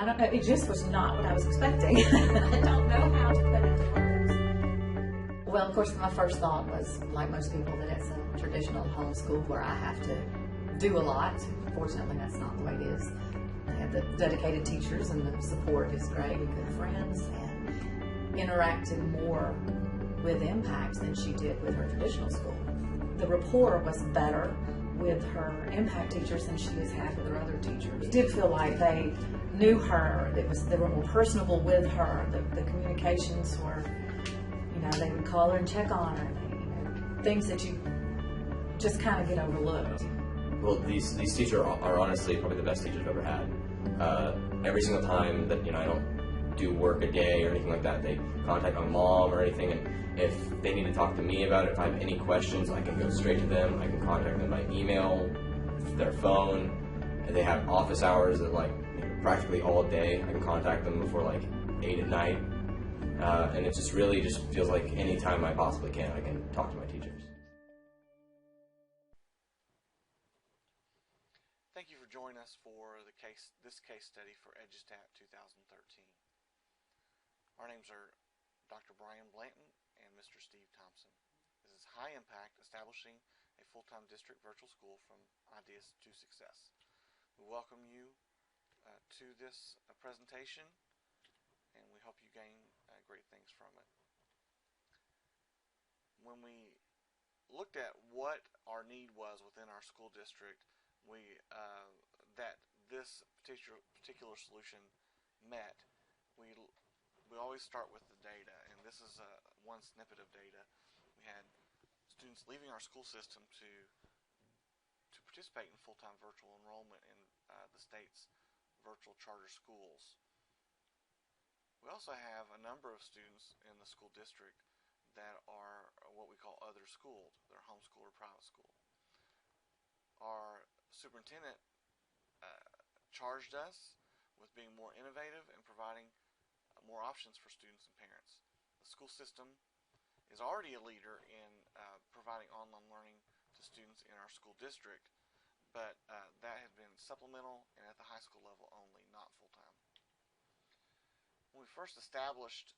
I don't know, it just was not what I was expecting. I don't know how to put it into words. Well, of course, my first thought was, like most people, that it's a traditional homeschool where I have to do a lot. Fortunately, that's not the way it is. I have the dedicated teachers, and the support is great, and good friends, and interacted more with Impact than she did with her traditional school. The rapport was better with her Impact teachers than she has had with her other teachers. It did feel like they knew her. They were more personable with her. The communications were, they would call her and check on her. Things that you just kind of get overlooked. Well, these teachers are honestly probably the best teachers I've ever had. Every single time that I don't do work a day or anything like that, they contact my mom or anything, and if they need to talk to me about it, if I have any questions, I can go straight to them. I can contact them by email, their phone, and they have office hours that practically all day. I can contact them before 8 at night, and it just really just feels like any time I possibly can, I can talk to my teachers. Thank you for joining us for this case study for Edustat 2013. Our names are Dr. Brian Blanton and Mr. Steve Thompson. This is High Impact, establishing a full-time district virtual school from ideas to success. We welcome you to this presentation, and we hope you gain great things from it. When we looked at what our need was within our school district, that this particular solution met, we always start with the data, and this is one snippet of data. We had students leaving our school system to participate in full-time virtual enrollment in the state's virtual charter schools. We also have a number of students in the school district that are what we call other schooled. They're homeschool or private school. Our superintendent charged us with being more innovative and providing more options for students and parents. The school system is already a leader in providing online learning to students in our school district, but that has been supplemental and at the high school level only, not full-time. When we first established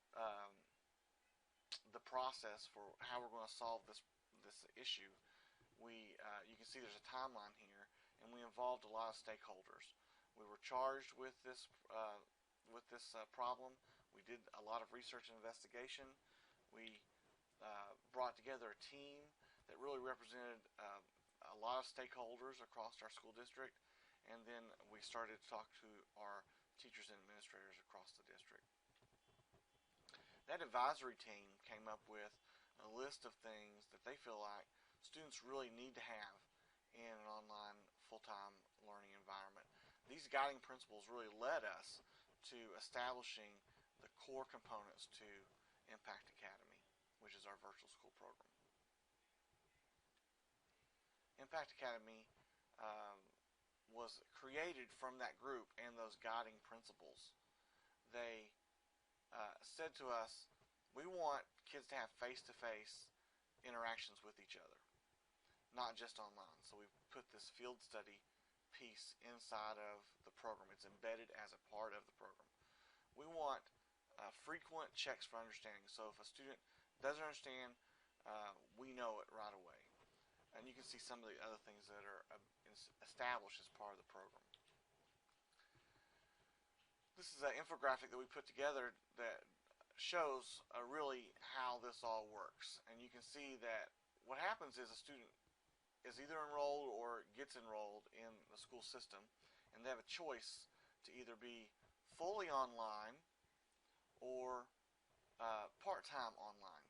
the process for how we're going to solve this issue, you can see there's a timeline here, and we involved a lot of stakeholders. We were charged with this problem. We did a lot of research and investigation. We brought together a team that really represented a lot of stakeholders across our school district, and then we started to talk to our teachers and administrators across the district. That advisory team came up with a list of things that they feel like students really need to have in an online full-time learning environment. These guiding principles really led us to establishing the core components to Impact Academy, which is our virtual school program. Impact Academy was created from that group and those guiding principles. They said to us, we want kids to have face-to-face interactions with each other, not just online. So we put this field study piece inside of the program. It's embedded as a part of the program. We want frequent checks for understanding. So if a student doesn't understand, we know it right away. And you can see some of the other things that are established as part of the program. This is an infographic that we put together that shows really how this all works. And you can see that what happens is a student is either enrolled or gets enrolled in the school system, and they have a choice to either be fully online or part-time online.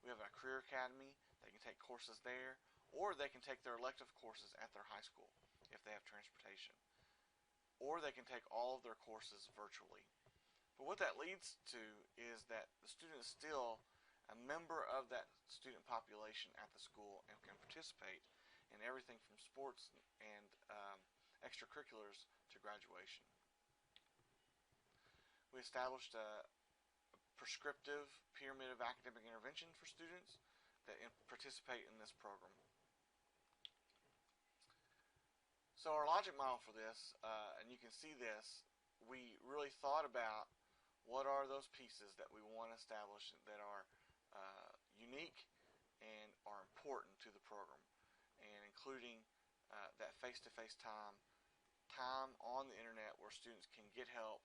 We have a career academy. They can take courses there, or they can take their elective courses at their high school if they have transportation, or they can take all of their courses virtually. But what that leads to is that the student is still a member of that student population at the school and can participate in everything from sports and extracurriculars to graduation. We established a prescriptive pyramid of academic intervention for students that participate in this program. So our logic model for this, and you can see this, we really thought about what are those pieces that we want to establish that are unique and are important to the program, and including that face-to-face time on the internet where students can get help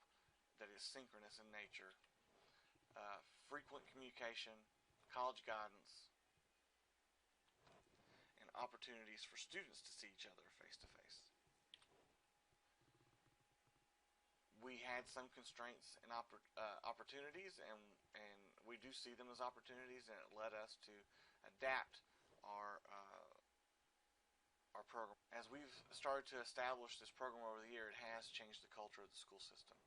that is synchronous in nature, frequent communication, college guidance, and opportunities for students to see each other face-to-face. We had some constraints and opportunities, and we do see them as opportunities, and it led us to adapt our program. As we've started to establish this program over the year, it has changed the culture of the school system.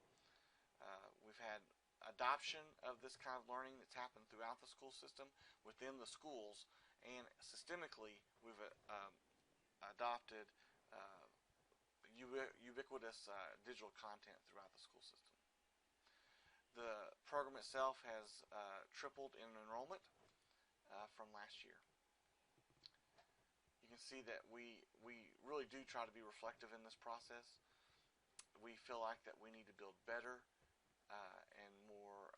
We've had adoption of this kind of learning that's happened throughout the school system, within the schools, and systemically we've adopted ubiquitous digital content throughout the school system. The program itself has tripled in enrollment from last year. You can see that we really do try to be reflective in this process. We feel like that we need to build better and more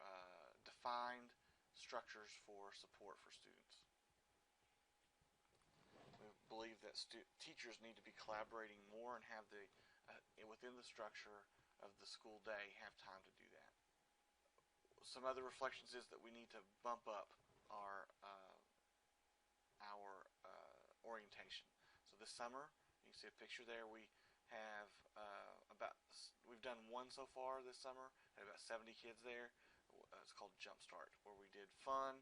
defined structures for support for students. We believe that teachers need to be collaborating more and have within the structure of the school day, have time to do that. Some other reflections is that we need to bump up our orientation. So this summer, you can see a picture there. We have we've done one so far this summer. Had about 70 kids there. It's called Jumpstart, where we did fun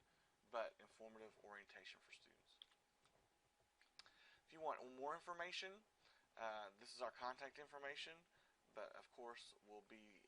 but informative orientation for students. If you want more information, this is our contact information. But of course, we'll be